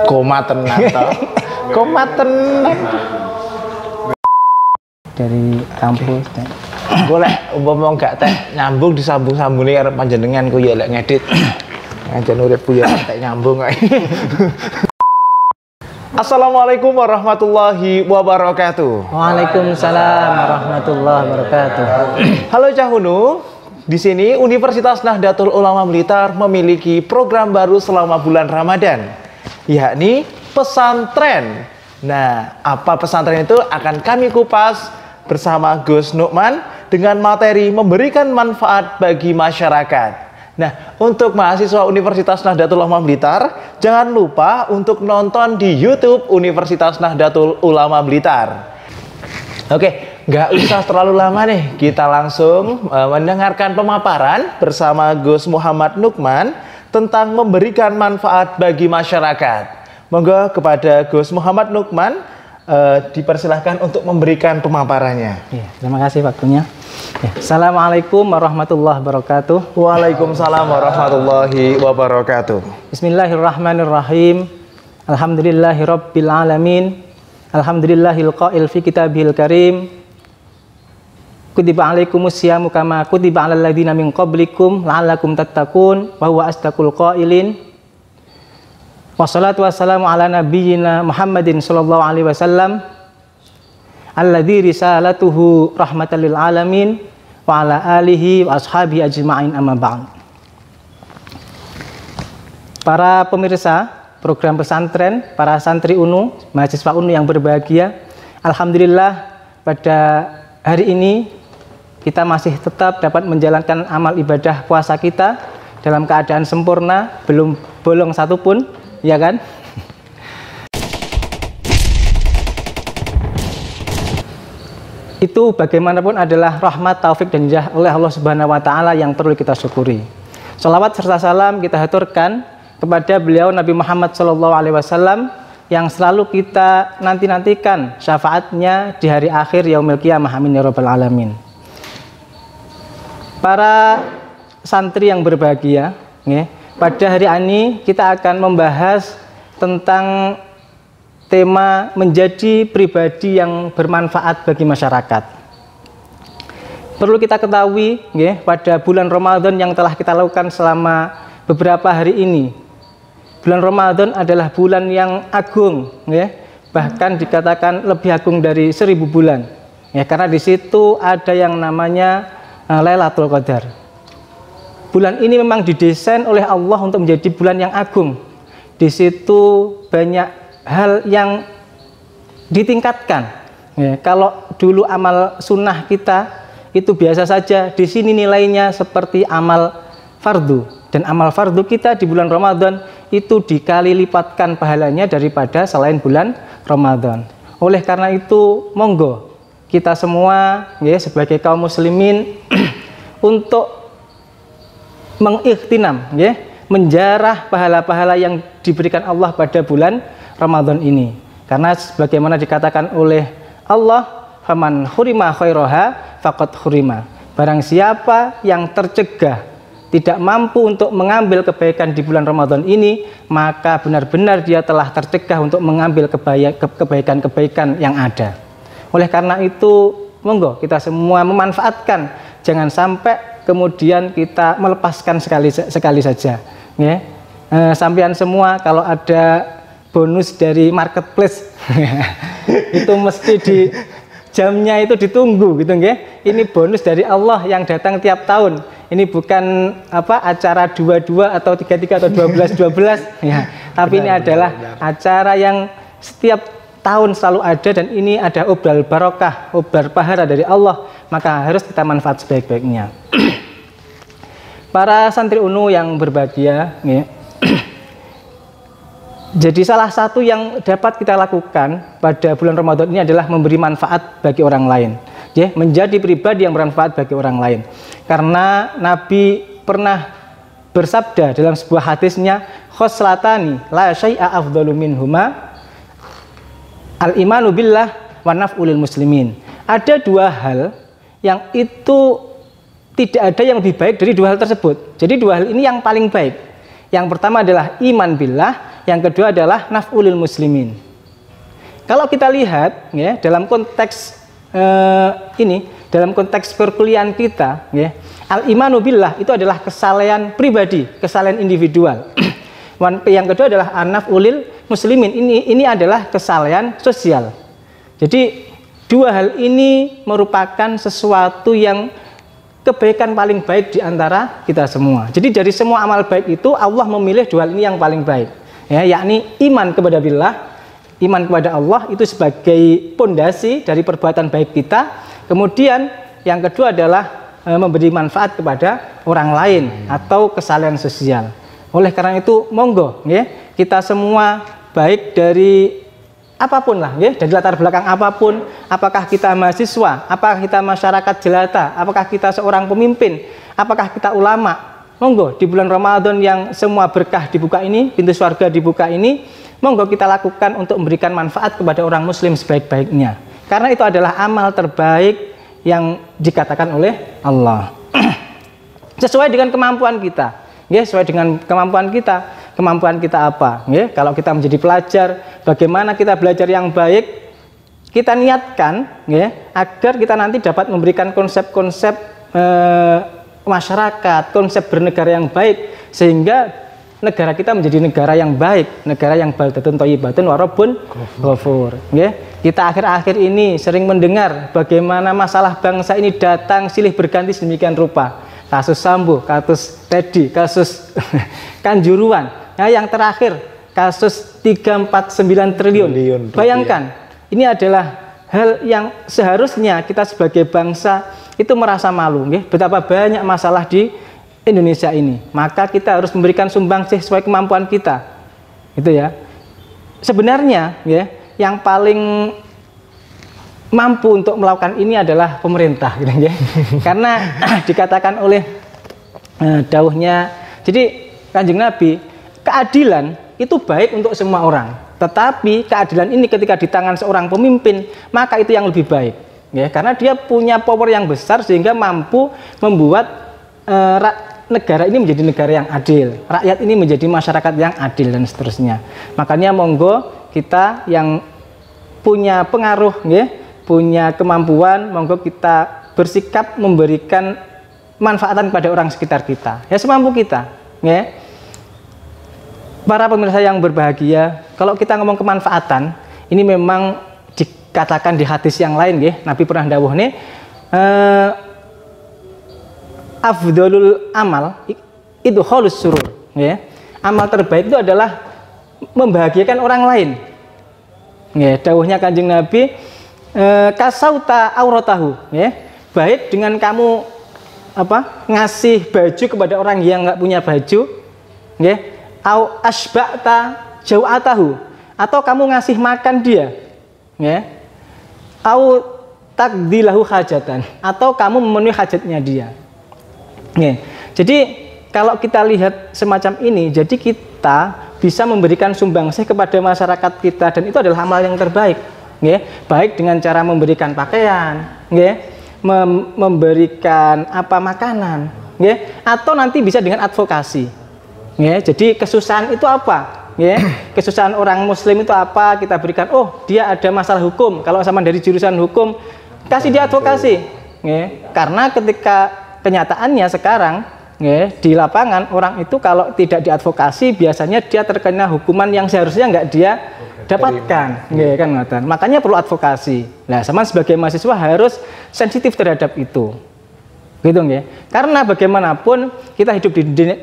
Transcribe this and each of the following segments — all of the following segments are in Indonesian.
Koma tenan toh. Koma tenan. Dari kampus. Golek umpama gak teh nyambung disambung-sambungi karo panjenengan ku ya lek ngedit. Ngajen uripku ya teh nyambung kae. Assalamualaikum warahmatullahi wabarakatuh. Waalaikumsalam warahmatullahi wabarakatuh. Halo Cahunu, di sini Universitas Nahdlatul Ulama Blitar memiliki program baru selama bulan Ramadan, yakni pesantren. Nah, apa pesantren itu akan kami kupas bersama Gus Nukman dengan materi memberikan manfaat bagi masyarakat. Nah, untuk mahasiswa Universitas Nahdlatul Ulama Blitar, jangan lupa untuk nonton di YouTube Universitas Nahdlatul Ulama Blitar. Oke, nggak usah terlalu lama nih, kita langsung mendengarkan pemaparan bersama Gus Muhammad Nukman tentang memberikan manfaat bagi masyarakat. Monggo kepada Gus Muhammad Nukman dipersilahkan untuk memberikan pemaparannya. Ya, terima kasih waktunya. Ya, Assalamualaikum warahmatullahi wabarakatuh. Waalaikumsalam warahmatullahi wabarakatuh. Bismillahirrahmanirrahim. Alhamdulillahirabbil alamin. Alhamdulillahil qail fi kitabihil karim. Kutiba alaikumus syamu kama kutiba alal ladzina min qablikum la'allakum tattaqun wa huwa asdaqul qailin. Wassalatu wassalamu ala nabiyyina Muhammadin sallallahu alaihi wasallam alladzi risalatuhu rahmatan lil alamin wa ala alihi wa ashabihi ajma'in amma ba'd. Para pemirsa program pesantren, para santri UNU, mahasiswa UNU yang berbahagia, alhamdulillah pada hari ini kita masih tetap dapat menjalankan amal ibadah puasa kita dalam keadaan sempurna, belum bolong satupun, ya kan? Itu bagaimanapun adalah rahmat, taufik dan hidayah oleh Allah Subhanahu wa taala yang perlu kita syukuri. Shalawat serta salam kita haturkan kepada beliau Nabi Muhammad SAW yang selalu kita nantikan syafaatnya di hari akhir yaumil qiyamah, amin ya rabbal alamin. Para santri yang berbahagia, pada hari ini kita akan membahas tentang tema menjadi pribadi yang bermanfaat bagi masyarakat. Perlu kita ketahui, pada bulan Ramadan yang telah kita lakukan selama beberapa hari ini, bulan Ramadan adalah bulan yang agung, bahkan dikatakan lebih agung dari 1000 bulan, karena di situ ada yang namanya Lailatul Qadar. Bulan ini memang didesain oleh Allah untuk menjadi bulan yang agung. Di situ banyak hal yang ditingkatkan. Kalau dulu amal sunnah kita itu biasa saja, di sini nilainya seperti amal fardu, dan amal fardu kita di bulan Ramadan itu dikali lipatkan pahalanya daripada selain bulan Ramadan. Oleh karena itu, monggo kita semua sebagai kaum muslimin untuk mengikhtinam, menjarah pahala-pahala yang diberikan Allah pada bulan Ramadan ini. Karena sebagaimana dikatakan oleh Allah, faman khurima khairaha faqad khurima. Barang siapa yang tercegah, tidak mampu untuk mengambil kebaikan di bulan Ramadan ini, maka benar-benar dia telah tercegah untuk mengambil kebaikan-kebaikan yang ada. Oleh karena itu, monggo kita semua memanfaatkan, jangan sampai kemudian kita melepaskan sekali saja. Sampean semua kalau ada bonus dari marketplace itu mesti di jamnya itu ditunggu gitu, ini bonus dari Allah yang datang tiap tahun. Ini bukan acara 22 atau 33 atau 12 ya, tapi ini adalah acara yang setiap tahun selalu ada, dan ini ada obral barokah, obral pahala dari Allah, maka harus kita manfaat sebaik-baiknya. Para santri UNU yang berbahagia, jadi salah satu yang dapat kita lakukan pada bulan Ramadan ini adalah memberi manfaat bagi orang lain, menjadi pribadi yang bermanfaat bagi orang lain. Karena Nabi pernah bersabda dalam sebuah hadisnya, khoslatani la syai'a afdalu minhuma al-imanu billah wa naf'ulil muslimin. Ada dua hal yang itu tidak ada yang lebih baik dari dua hal tersebut. Jadi dua hal ini yang paling baik. Yang pertama adalah iman billah, yang kedua adalah naf'ulil muslimin. Kalau kita lihat ya, dalam konteks dalam konteks perkuliahan kita ya, al-imanu billah itu adalah kesalehan pribadi, kesalehan individual. Yang kedua adalah an-naf'ulil muslimin. Ini adalah kesalehan sosial. Jadi dua hal ini merupakan sesuatu yang kebaikan paling baik di antara kita semua. Jadi dari semua amal baik itu Allah memilih dua hal ini yang paling baik. Ya, yakni iman kepada billah, iman kepada Allah itu sebagai pondasi dari perbuatan baik kita. Kemudian yang kedua adalah memberi manfaat kepada orang lain atau kesalehan sosial. Oleh karena itu monggo ya, kita semua baik dari apapun lah ya, dari latar belakang apapun, apakah kita mahasiswa, apakah kita masyarakat jelata, apakah kita seorang pemimpin, apakah kita ulama, monggo di bulan Ramadan yang semua berkah dibuka ini, pintu surga dibuka ini, monggo kita lakukan untuk memberikan manfaat kepada orang muslim sebaik-baiknya, karena itu adalah amal terbaik yang dikatakan oleh Allah. Sesuai dengan kemampuan kita ya, sesuai dengan kemampuan kita apa ya, kalau kita menjadi pelajar, bagaimana kita belajar yang baik, kita niatkan ya, agar kita nanti dapat memberikan konsep-konsep masyarakat, konsep bernegara yang baik, sehingga negara kita menjadi negara yang baik, negara yang baldatun thayyibatun wa rabbun ghafur ya. Kita akhir-akhir ini sering mendengar bagaimana masalah bangsa ini datang silih berganti sedemikian rupa. Kasus Sambo, kasus Teddy, kasus Kanjuruhan. Nah, yang terakhir kasus 349 triliun. Bayangkan, ini adalah hal yang seharusnya kita sebagai bangsa itu merasa malu, ya, betapa banyak masalah di Indonesia ini. Maka kita harus memberikan sumbangsih sesuai kemampuan kita. Itu ya. Sebenarnya ya, yang paling mampu untuk melakukan ini adalah pemerintah gitu ya. Karena dikatakan oleh dawuhnya, jadi Kanjeng Nabi, keadilan itu baik untuk semua orang, tetapi keadilan ini ketika di tangan seorang pemimpin, maka itu yang lebih baik ya, karena dia punya power yang besar sehingga mampu membuat negara ini menjadi negara yang adil, rakyat ini menjadi masyarakat yang adil dan seterusnya. Makanya monggo kita yang punya pengaruh ya, punya kemampuan, monggo kita bersikap memberikan manfaatan kepada orang sekitar kita ya, semampu kita ya. Para pemirsa yang berbahagia, kalau kita ngomong kemanfaatan, ini memang dikatakan di hadis yang lain ya, Nabi pernah dawuh nih, afdhalul amal itu kholus surur ya. Amal terbaik itu adalah membahagiakan orang lain ya. Dawuhnya Kanjeng Nabi, kasauta auratahu ya, baik dengan kamu ngasih baju kepada orang yang nggak punya baju ya, au asba'ta jau'atahu, atau kamu ngasih makan dia ya, au takdilahu hajatan, atau kamu memenuhi hajatnya dia ya. Jadi kalau kita lihat semacam ini, jadi kita bisa memberikan sumbangsih kepada masyarakat kita, dan itu adalah amal yang terbaik ya, baik dengan cara memberikan pakaian ya, memberikan makanan ya, atau nanti bisa dengan advokasi ya. Jadi kesusahan itu apa ya, kesusahan orang muslim itu apa, kita berikan, oh dia ada masalah hukum, kalau sama dari jurusan hukum, kasih dia advokasi ya. Karena ketika kenyataannya sekarang ya, di lapangan orang itu kalau tidak diadvokasi biasanya dia terkena hukuman yang seharusnya nggak dia dapatkan ya kan. Makanya perlu advokasi. Nah, sama sebagai mahasiswa harus sensitif terhadap itu gitu ya. Karena bagaimanapun kita hidup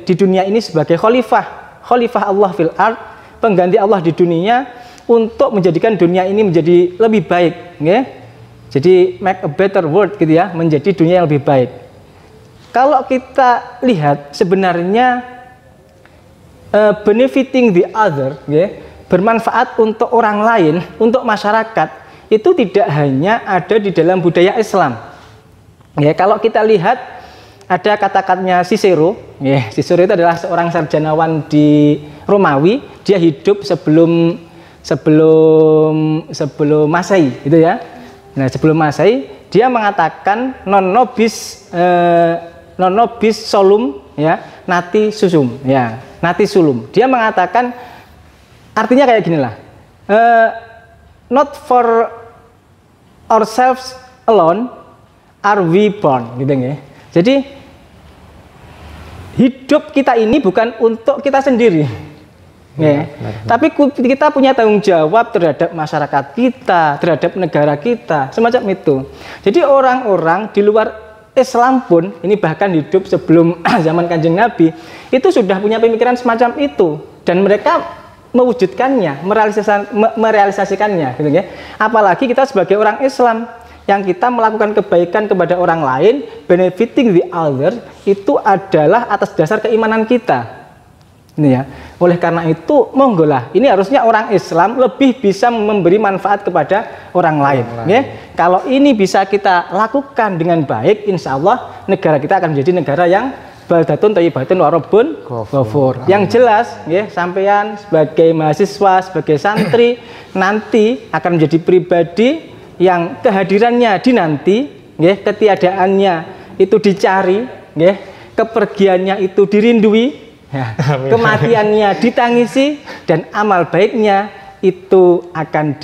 di dunia ini sebagai khalifah Allah fil ard, pengganti Allah di dunia, untuk menjadikan dunia ini menjadi lebih baik ya. Jadi make a better world gitu ya, menjadi dunia yang lebih baik. Kalau kita lihat sebenarnya benefiting the other ya, bermanfaat untuk orang lain, untuk masyarakat, itu tidak hanya ada di dalam budaya Islam ya. Kalau kita lihat ada kata-katanya Cicero ya, Cicero itu adalah seorang sarjanawan di Romawi, dia hidup sebelum Masehi gitu ya. Nah, sebelum Masehi dia mengatakan non nobis solum ya, nati susum ya. nati sulum. Dia mengatakan artinya kayak gini lah. Not for ourselves alone are we born, gitu ya. Jadi hidup kita ini bukan untuk kita sendiri, ya. Tapi kita punya tanggung jawab terhadap masyarakat kita, terhadap negara kita, semacam itu. Jadi orang-orang di luar Islam pun, ini bahkan hidup sebelum zaman Kanjeng Nabi, itu sudah punya pemikiran semacam itu, dan mereka mewujudkannya, merealisasikannya, gitu ya. Apalagi kita sebagai orang Islam yang kita melakukan kebaikan kepada orang lain, benefiting the other, itu adalah atas dasar keimanan kita. Ini ya. Oleh karena itu, monggo lah. Ini harusnya orang Islam lebih bisa memberi manfaat kepada orang lain. Ya. Kalau ini bisa kita lakukan dengan baik, insya Allah negara kita akan menjadi negara yang baldatun thayyibatun wa rabbun ghafur. Yang jelas, ya, sampean sebagai mahasiswa, sebagai santri nanti akan menjadi pribadi yang kehadirannya dinanti, ya, ketiadaannya itu dicari, ya, kepergiannya itu dirindui, ya, kematiannya ditangisi, dan amal baiknya itu akan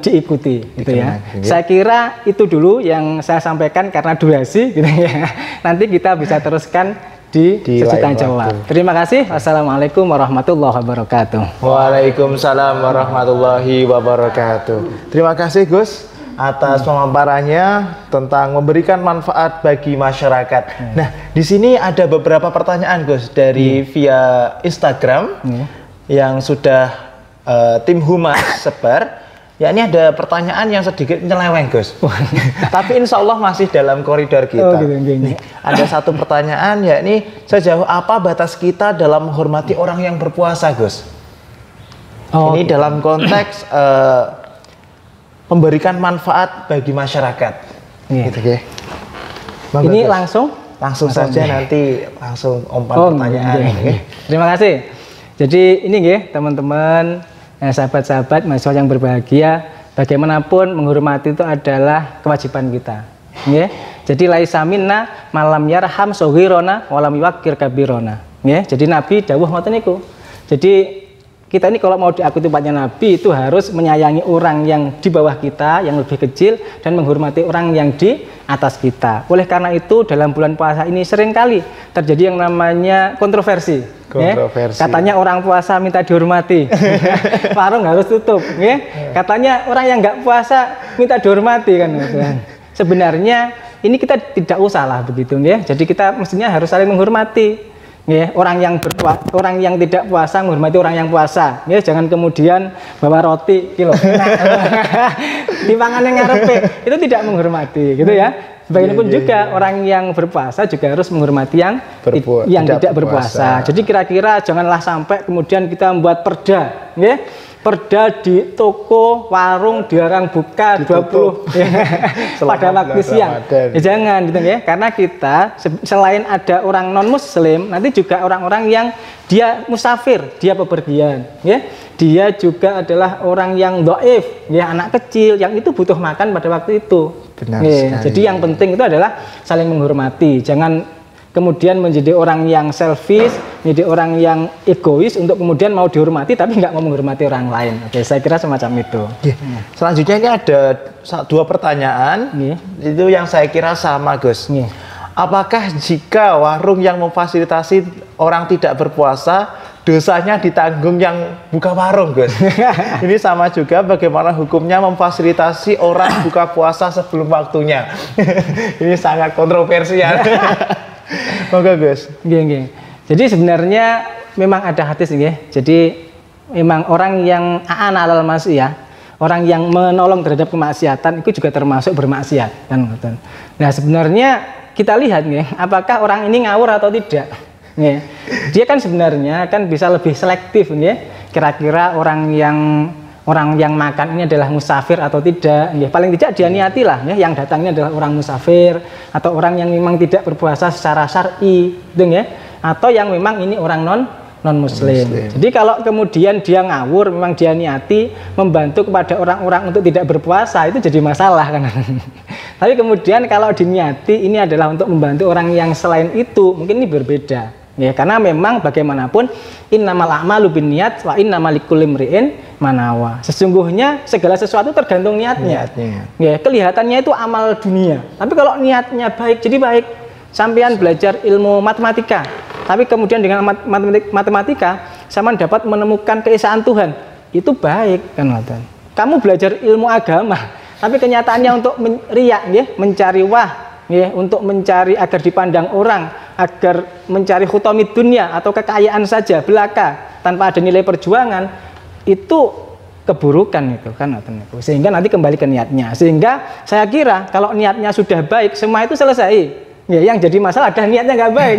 diikuti, gitu ya. Saya kira itu dulu yang saya sampaikan karena durasi, gitu ya. Nanti kita bisa teruskan di sesi tanya jawab. Terima kasih. Wassalamualaikum warahmatullahi wabarakatuh. Waalaikumsalam warahmatullahi wabarakatuh. Terima kasih Gus atas pemaparannya tentang memberikan manfaat bagi masyarakat. Nah, di sini ada beberapa pertanyaan Gus dari via Instagram yang sudah tim Humas sebar. Ya, ini ada pertanyaan yang sedikit nyeleweng Gus. Tapi insya Allah masih dalam koridor kita. Nih, ada satu pertanyaan, yakni sejauh apa batas kita dalam menghormati orang yang berpuasa Gus? Ini dalam konteks memberikan manfaat bagi masyarakat. Gitu, ya. Ini Gus. Langsung saja nanti langsung umpan pertanyaan. Terima kasih. Jadi ini ya teman-teman, sahabat-sahabat mahasiswa yang berbahagia, bagaimanapun menghormati itu adalah kewajiban kita, ya. Jadi laisa minna malam yarham soghirona walam yuwaqqir kabirona, ya. Jadi Nabi dawuh ngoten niku. Jadi kita ini kalau mau diakui tempatnya Nabi itu harus menyayangi orang yang di bawah kita, yang lebih kecil, dan menghormati orang yang di atas kita. Oleh karena itu dalam bulan puasa ini seringkali terjadi yang namanya kontroversi. Ya? Katanya orang puasa minta dihormati, warung harus tutup. Ya? Katanya orang yang nggak puasa minta dihormati kan. Sebenarnya ini kita tidak usah lah begitu, ya. Jadi kita mestinya harus saling menghormati. Ya, orang yang tidak puasa menghormati orang yang puasa. Ya, jangan kemudian bawa roti kilo di pangan yang ngarepe, itu tidak menghormati, gitu ya. Bagaimanapun juga orang yang berpuasa juga harus menghormati yang tidak berpuasa. Jadi kira-kira janganlah sampai kemudian kita membuat perda, ya. Perda di toko, warung dilarang buka 20 pada waktu siang. Ya, jangan gitu ya. Karena kita selain ada orang non muslim, nanti juga orang-orang yang dia musafir, dia bepergian, ya. Dia juga adalah orang yang dhaif, ya, anak kecil yang itu butuh makan pada waktu itu. Benar sekali. Jadi yang penting itu adalah saling menghormati. Jangan kemudian menjadi orang yang selfish, menjadi orang yang egois untuk kemudian mau dihormati tapi nggak mau menghormati orang lain. Oke, saya kira semacam itu. Selanjutnya ini ada dua pertanyaan, itu yang saya kira sama Gus. Apakah jika warung yang memfasilitasi orang tidak berpuasa, dosanya ditanggung yang buka warung Gus? Ini sama juga bagaimana hukumnya memfasilitasi orang buka puasa sebelum waktunya. Ini sangat kontroversial. Moga Gus. Jadi sebenarnya memang ada hadis ya. Jadi memang orang yang a'ana alal ma'siyah, orang yang menolong terhadap kemaksiatan itu juga termasuk bermaksiat kan. Nah, sebenarnya kita lihat ya, apakah orang ini ngawur atau tidak. Ya. Dia kan sebenarnya kan bisa lebih selektif ya. Kira-kira orang yang makan ini adalah musafir atau tidak, ya, paling tidak dia niatilah ya, yang datangnya adalah orang musafir atau orang yang memang tidak berpuasa secara syar'i, gitu ya, atau yang memang ini orang non muslim. Jadi kalau kemudian dia ngawur, memang dia niati membantu kepada orang-orang untuk tidak berpuasa, itu jadi masalah kan. Tapi kemudian kalau diniati ini adalah untuk membantu orang yang selain itu, mungkin ini berbeda. Ya, karena memang bagaimanapun innamal a'malu binniyat wa innamal likulli imri'in manawa. Sesungguhnya segala sesuatu tergantung niatnya. Ya, kelihatannya itu amal dunia. Tapi kalau niatnya baik, jadi baik. Sampean belajar ilmu matematika, tapi kemudian dengan matematika sama dapat menemukan keesaan Tuhan. Itu baik kan, kamu belajar ilmu agama, tapi kenyataannya untuk riak, ya, mencari ya, untuk mencari agar dipandang orang, agar mencari khutamid dunia atau kekayaan saja belaka tanpa ada nilai perjuangan, itu keburukan itu kan, sehingga nanti kembali ke niatnya. Sehingga saya kira kalau niatnya sudah baik, semua itu selesai. Ya, yang jadi masalah ada niatnya nggak baik.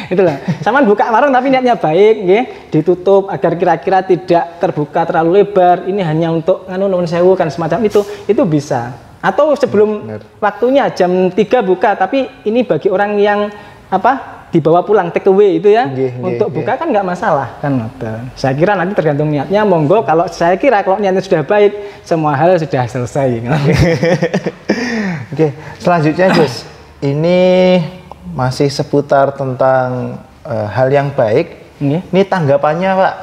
Itulah. Sama buka warung tapi niatnya baik, ya, ditutup agar kira-kira tidak terbuka terlalu lebar. Ini hanya untuk nuwun sewu kan, semacam itu bisa. Atau sebelum waktunya jam 3 buka, tapi ini bagi orang yang dibawa pulang take away itu ya, untuk buka kan nggak masalah kan. Saya kira nanti tergantung niatnya, monggo. Kalau saya kira kalau niatnya sudah baik, semua hal sudah selesai. Oke, selanjutnya Gus, ini masih seputar tentang hal yang baik. Ini tanggapannya Pak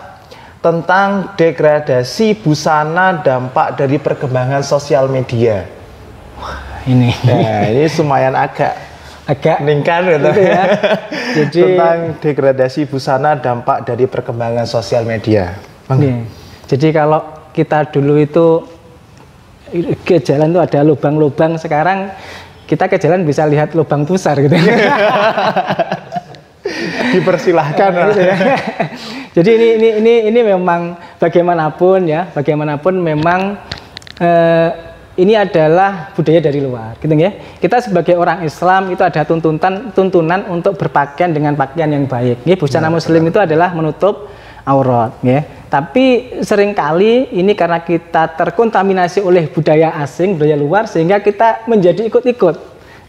tentang degradasi busana dampak dari perkembangan sosial media. Ini lumayan agak meningkat gitu ya. Jadi tentang degradasi busana dampak dari perkembangan sosial media. Jadi kalau kita dulu itu ke jalan itu ada lubang-lubang, sekarang kita ke jalan bisa lihat lubang pusar gitu. Dipersilahkan gitu ya. Jadi ini memang bagaimanapun memang ini adalah budaya dari luar, gitu ya. Kita sebagai orang Islam itu ada tuntunan untuk berpakaian dengan pakaian yang baik. Ya, busana Muslim itu adalah menutup aurat, ya. Tapi seringkali ini karena kita terkontaminasi oleh budaya asing, budaya luar, sehingga kita menjadi ikut-ikut.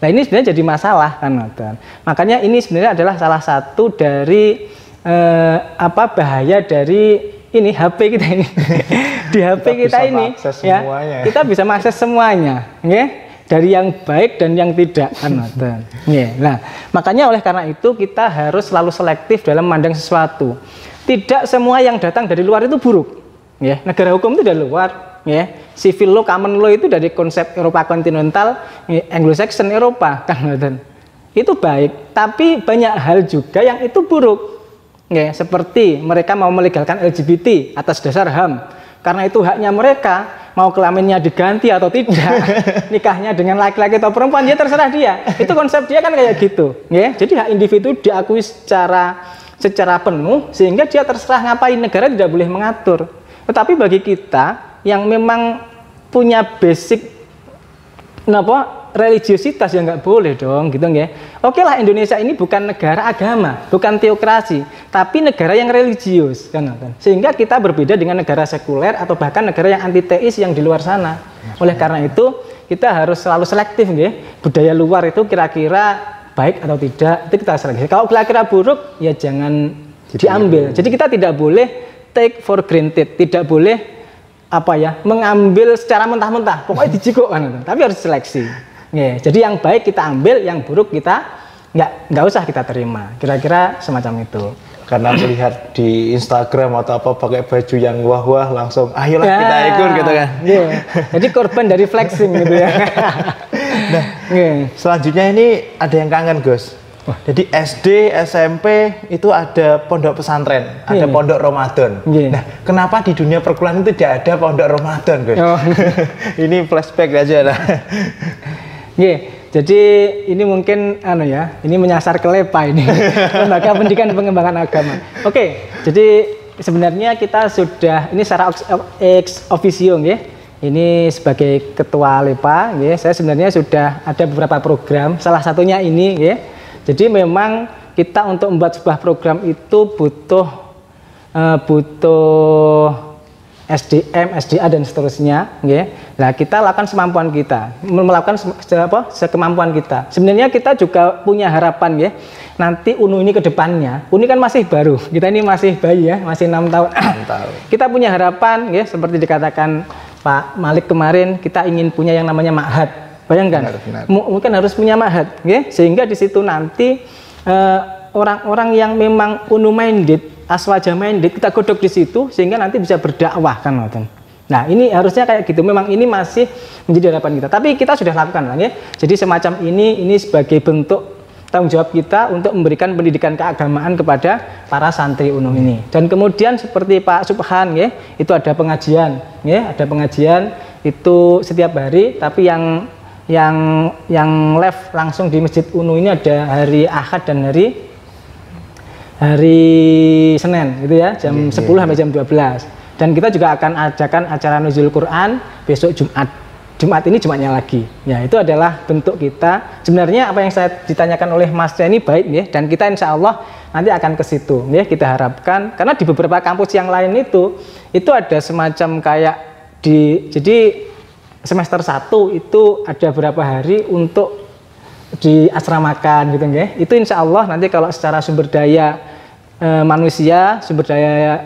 Nah, ini sebenarnya jadi masalah kan. Makanya ini sebenarnya adalah salah satu dari bahaya dari ini HP kita ini. Di HP kita ini ya, kita bisa mengakses semuanya, ya, dari yang baik dan yang tidak kan. Nah, makanya oleh karena itu kita harus selalu selektif dalam memandang sesuatu. Tidak semua yang datang dari luar itu buruk, ya. Negara hukum itu dari luar, ya. Civil law, common law itu dari konsep Eropa kontinental, Anglo-Saxon Eropa kan. Itu baik, tapi banyak hal juga yang itu buruk. Ya, seperti mereka mau melegalkan LGBT atas dasar HAM, karena itu haknya mereka, mau kelaminnya diganti atau tidak, nikahnya dengan laki-laki atau perempuan, dia terserah dia. Itu konsep dia kan kayak gitu, ya. Jadi hak individu diakui secara penuh, sehingga dia terserah ngapain, negara tidak boleh mengatur. Tetapi bagi kita yang memang punya basic religiositas, ya nggak boleh dong gitu ya. Oke lah, Indonesia ini bukan negara agama, bukan teokrasi, tapi negara yang religius kan. Sehingga kita berbeda dengan negara sekuler atau bahkan negara yang anti teis yang di luar sana. Oleh karena itu kita harus selalu selektif ya. Budaya luar itu kira-kira baik atau tidak, itu kita selektif. Kalau kira-kira buruk ya jangan diambil. Jadi kita tidak boleh take for granted, tidak boleh mengambil secara mentah-mentah. Pokoknya dijikuk kan, tapi harus seleksi. Ya, jadi yang baik kita ambil, yang buruk kita nggak usah kita terima. Kira-kira semacam itu. Karena melihat di Instagram atau apa pakai baju yang wah-wah, langsung ayolah kita ikut gitu kan. Ya. Jadi korban dari flexing gitu ya. Nah, selanjutnya ini ada yang kangen Gus. Jadi SD, SMP itu ada pondok pesantren, ada pondok Ramadan. Nah, kenapa di dunia perkuliahan itu tidak ada pondok Ramadan, Gus? Ini flashback aja lah. Jadi ini mungkin ini menyasar ke LEPA ini, Lembaga Pendidikan dan Pengembangan Agama. Jadi sebenarnya kita sudah ini secara ex officio ya. Ini sebagai ketua LEPA, ya, saya sebenarnya sudah ada beberapa program, salah satunya ini ya. Jadi memang kita untuk membuat sebuah program itu butuh SDM, SDA dan seterusnya, ya. Nah, kita lakukan semampuan kita, melakukan sekemampuan kita. Sebenarnya kita juga punya harapan ya. Nanti UNU ini ke depannya, UNU kan masih baru, kita ini masih bayi ya, masih 6 tahun. Kita punya harapan ya, seperti dikatakan Pak Malik kemarin, kita ingin punya yang namanya ma'had. Bayangkan, mungkin harus punya ma'had, ya? Sehingga di situ nanti orang-orang yang memang unu minded, aswaja minded, kita godok di situ sehingga nanti bisa berdakwah kan ngoten. Nah, ini harusnya kayak gitu. Memang ini masih menjadi harapan kita. Tapi kita sudah lakukan lah ya. Jadi semacam ini sebagai bentuk tanggung jawab kita untuk memberikan pendidikan keagamaan kepada para santri UNU ini. Dan kemudian seperti Pak Subhan ya, itu ada pengajian ya, ada pengajian itu setiap hari, tapi yang live langsung di Masjid UNU ini ada hari Ahad dan hari Senin gitu ya, jam 10 sampai jam 12. Dan kita juga akan adakan acara Nuzul Quran besok Jumat. Jumat ini Jumatnya lagi. Ya, itu adalah bentuk kita. Sebenarnya apa yang saya ditanyakan oleh Mas ini baik ya, dan kita insya Allah nanti akan ke situ ya, kita harapkan. Karena di beberapa kampus yang lain itu ada semacam kayak jadi semester 1 itu ada berapa hari untuk diasramakan gitu ya. Itu insya Allah nanti kalau secara sumber daya manusia, sumber daya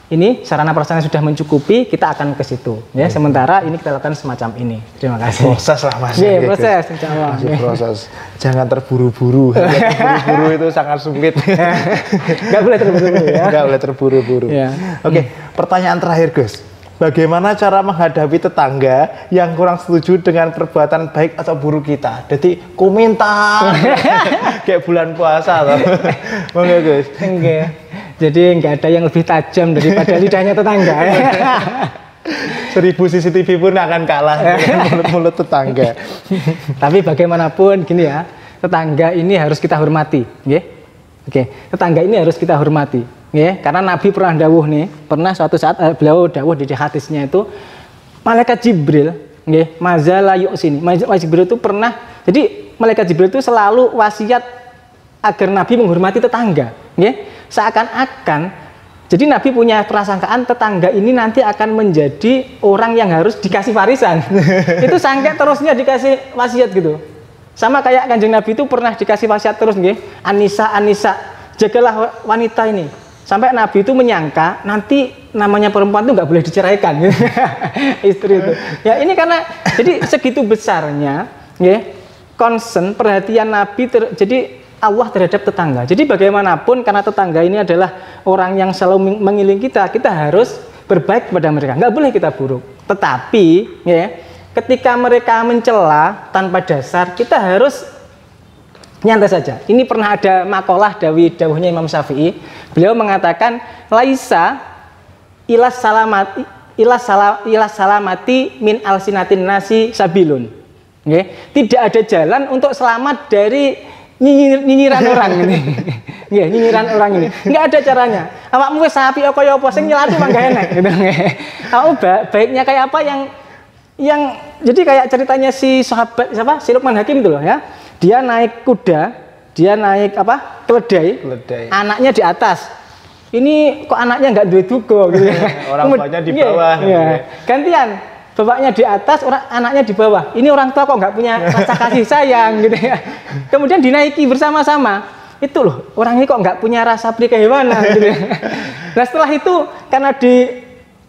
ini sarana prasarana sudah mencukupi, kita akan ke situ ya. Sementara ini kita lakukan semacam ini. Terima kasih. Proses lah Mas. Iya, proses insya Allah. Proses. Jangan terburu-buru. Terburu-buru itu sangat sulit. Nggak boleh terburu-buru ya. Nggak boleh terburu-buru. Ya. Oke, pertanyaan terakhir Gus. Bagaimana cara menghadapi tetangga yang kurang setuju dengan perbuatan baik atau buruk kita? Jadi komentar kayak bulan puasa atau monggo Gus. Enggak. Jadi nggak ada yang lebih tajam daripada lidahnya tetangga. 1000 CCTV pun akan kalah dengan mulut-mulut tetangga. Tapi bagaimanapun gini ya, tetangga ini harus kita hormati, ya. Oke, tetangga ini harus kita hormati, ya. Karena Nabi pernah dawuh nih, pernah suatu saat beliau dawuh di hadisnya itu, malaikat Jibril, ya, mazala yu'sini. Malaikat Jibril itu pernah, jadi malaikat Jibril itu selalu wasiat agar Nabi menghormati tetangga, ya. Seakan-akan jadi Nabi punya prasangkaan tetangga ini nanti akan menjadi orang yang harus dikasih warisan. Itu sampai terusnya dikasih wasiat gitu. Sama kayak Kanjeng Nabi itu pernah dikasih wasiat terus nggih. Anisa, jagalah wanita ini. Sampai Nabi itu menyangka nanti namanya perempuan itu nggak boleh diceraikan. Istri itu. Ya ini karena jadi segitu besarnya nggih concern perhatian Nabi jadi Allah terhadap tetangga. Jadi bagaimanapun karena tetangga ini adalah orang yang selalu mengiling kita harus berbaik kepada mereka. Nggak boleh kita buruk. Tetapi ya, ketika mereka mencela tanpa dasar, kita harus nyantai saja. Ini pernah ada makalah dawuhnya Imam Syafi'i. Beliau mengatakan laisa ilas salamati min alsinatin nasi sabilun. Okay? Tidak ada jalan untuk selamat dari nyinyiran orang ini. Nggih, nyinyiran orang ini. Enggak ada caranya. Awakmu wis sapi kaya apa sing nyelati mah gak enak gitu nggih. Awakmu baiknya kayak apa yang jadi kayak ceritanya si sahabat siapa? Si Luqman Hakim itu loh ya. Dia naik kuda, dia naik keledai. Anaknya di atas. Ini kok anaknya enggak duwe duga gitu ya. Orang tuanya di bawah. Iya. Gantian bapaknya di atas, anaknya di bawah. Ini orang tua kok nggak punya rasa kasih sayang gitu ya. Kemudian dinaiki bersama-sama. Itu loh, orang ini kok nggak punya rasa kehewanan gitu ya. Nah setelah itu karena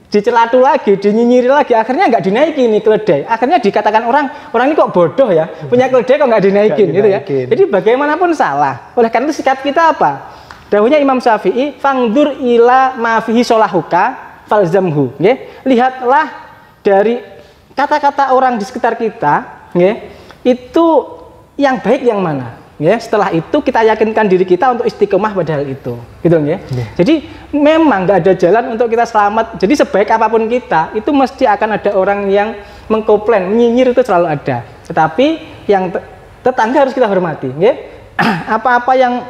dicelatu lagi, dinyinyiri lagi, akhirnya nggak dinaiki nih keledai. Akhirnya dikatakan orang ini kok bodoh ya, punya keledai kok nggak dinaikin gitu ya. Jadi bagaimanapun salah. Oleh karena itu sikap kita apa? Dawuhnya Imam Syafi'i, fangdur ila ma fihi solahuka falzamhu. Lihatlah dari kata-kata orang di sekitar kita, ya, itu yang baik yang mana? Ya, setelah itu kita yakinkan diri kita untuk istiqomah pada hal itu, gitu ya. Jadi memang nggak ada jalan untuk kita selamat. Jadi sebaik apapun kita, itu mesti akan ada orang yang mengkomplain, menyinyir itu selalu ada. Tetapi yang tetangga harus kita hormati, ya. Apa-apa yang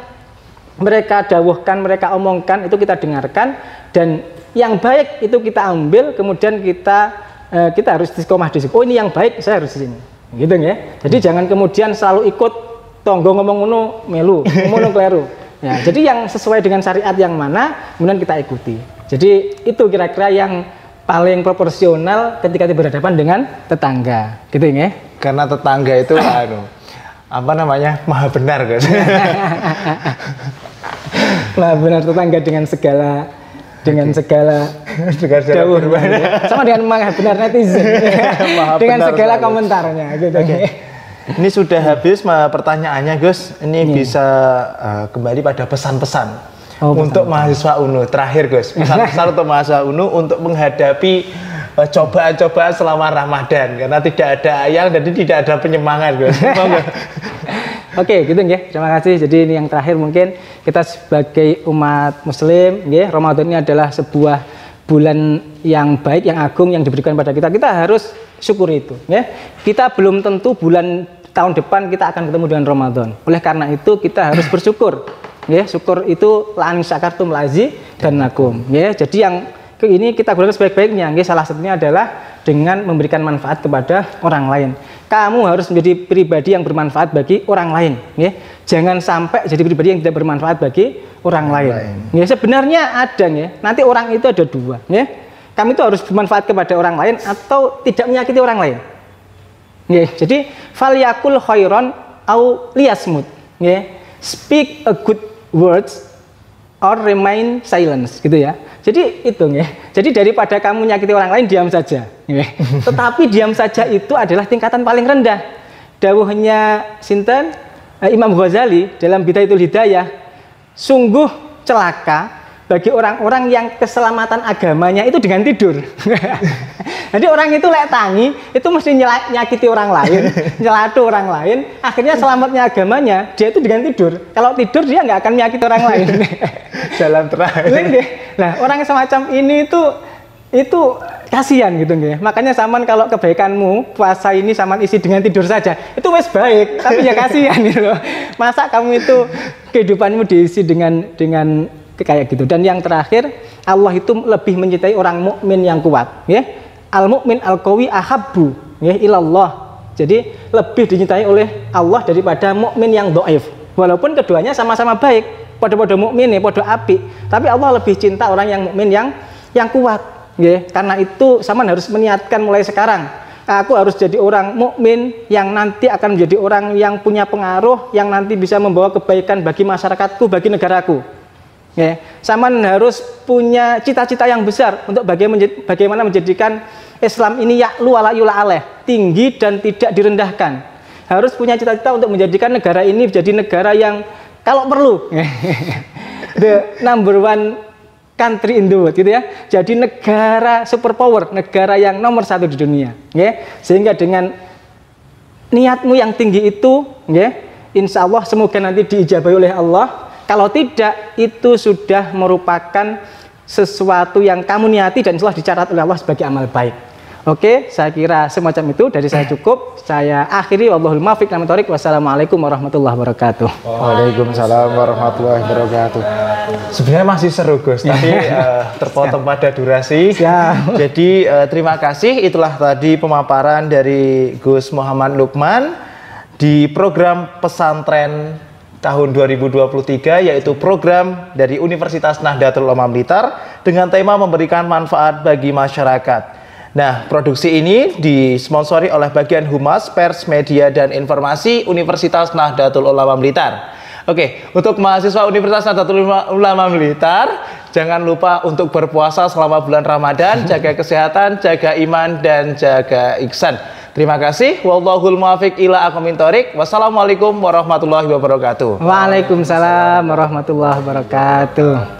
mereka dawuhkan, mereka omongkan itu kita dengarkan, dan yang baik itu kita ambil, kemudian kita harus istiqomah di situ. Oh ini yang baik, saya harus di sini, gitu ya. Jadi jangan kemudian selalu ikut tonggo ngomong ngono melu, ngomong kleru. Ya, jadi yang sesuai dengan syariat yang mana, kemudian kita ikuti. Jadi itu kira-kira yang paling proporsional ketika berhadapan dengan tetangga, gitu ya. Karena tetangga itu maha benar guys. Maha benar tetangga dengan segala dawuh, sama dengan maha benar netizen dengan segala komentarnya gitu. Ini sudah habis pertanyaannya, Gus. Ini bisa kembali pada pesan-pesan untuk mahasiswa UNU. Terakhir, Gus, pesan-pesan untuk mahasiswa UNU untuk menghadapi cobaan-cobaan selama Ramadan, karena tidak ada ayang dan tidak ada penyemangat, Gus. Oke, gitu ya. Terima kasih. Jadi ini yang terakhir mungkin kita sebagai umat Muslim, ya, Ramadan ini adalah sebuah bulan yang baik, yang agung, yang diberikan pada kita. Kita harus syukuri itu, ya. Kita belum tentu bulan tahun depan kita akan ketemu dengan Ramadan. Oleh karena itu kita harus bersyukur, ya. Syukur itu la'an syakartum lazi dan nakum, ya. Jadi yang ini kita gunakan sebaik-baiknya, ya. Salah satunya adalah dengan memberikan manfaat kepada orang lain. Kamu harus menjadi pribadi yang bermanfaat bagi orang lain, ya. Jangan sampai jadi pribadi yang tidak bermanfaat bagi orang lain. Ya, sebenarnya ada, ya. Nanti orang itu ada dua, ya. Kami itu harus bermanfaat kepada orang lain atau tidak menyakiti orang lain. Ya, jadi falyakul khairon au liyasmut, ya. Speak a good words or remain silence, gitu ya. Jadi itu, ya. Jadi daripada kamu menyakiti orang lain, diam saja, ya. Tetapi diam saja itu adalah tingkatan paling rendah. Dawuhnya sinten Imam Ghazali dalam Bidayatul Hidayah, sungguh celaka bagi orang-orang yang keselamatan agamanya itu dengan tidur. Jadi orang itu lek tangi itu mesti nyakiti orang lain, nyelatu orang lain, akhirnya selamatnya agamanya dia itu dengan tidur. Kalau tidur dia nggak akan menyakiti orang lain. Jalan terakhir. Nah, orang semacam ini itu kasihan gitu, nggih. Makanya saman kalau kebaikanmu puasa ini saman isi dengan tidur saja, itu wes baik, tapi ya kasihan gitu loh. Masa kamu itu kehidupanmu diisi dengan kayak gitu. Dan yang terakhir, Allah itu lebih mencintai orang mukmin yang kuat, ya. Al mukmin al qawi ahabbu, ya, ilallah. Jadi lebih dicintai oleh Allah daripada mukmin yang dhaif. Walaupun keduanya sama-sama baik, pada mukmin ya, pada api, tapi Allah lebih cinta orang yang mukmin yang kuat, ya. Karena itu saman harus meniatkan mulai sekarang. Aku harus jadi orang mukmin yang nanti akan menjadi orang yang punya pengaruh, yang nanti bisa membawa kebaikan bagi masyarakatku, bagi negaraku. Ya, saman harus punya cita-cita yang besar untuk bagaimana menjadikan Islam ini ya'lu wa la yu'la alaih, tinggi dan tidak direndahkan. Harus punya cita-cita untuk menjadikan negara ini menjadi negara yang kalau perlu the number one country in the world, gitu ya. Jadi negara superpower, negara yang nomor satu di dunia, ya. Sehingga dengan niatmu yang tinggi itu, ya, insya Allah semoga nanti diijabahi oleh Allah. Kalau tidak, itu sudah merupakan sesuatu yang kamu niati dan telah dicatat oleh Allah sebagai amal baik. Oke, saya kira semacam itu dari saya cukup. Saya akhiri, wallahul muwaffiq. Wassalamualaikum warahmatullahi wabarakatuh. Waalaikumsalam warahmatullahi wabarakatuh. Sebenarnya masih seru, Gus, tapi terpotong pada durasi. Jadi terima kasih. Itulah tadi pemaparan dari Gus Muhammad Lukman di program pesantren tahun 2023, yaitu program dari Universitas Nahdlatul Ulama Blitar dengan tema memberikan manfaat bagi masyarakat. Nah, produksi ini disponsori oleh bagian Humas, Pers, Media, dan Informasi Universitas Nahdlatul Ulama Blitar. Oke, untuk mahasiswa Universitas Nahdlatul Ulama Blitar, jangan lupa untuk berpuasa selama bulan Ramadan, jaga kesehatan, jaga iman, dan jaga ihsan. Terima kasih. Wallahul muwaffiq ila aqwamit thoriq. Wassalamualaikum warahmatullahi wabarakatuh. Waalaikumsalam warahmatullahi wabarakatuh.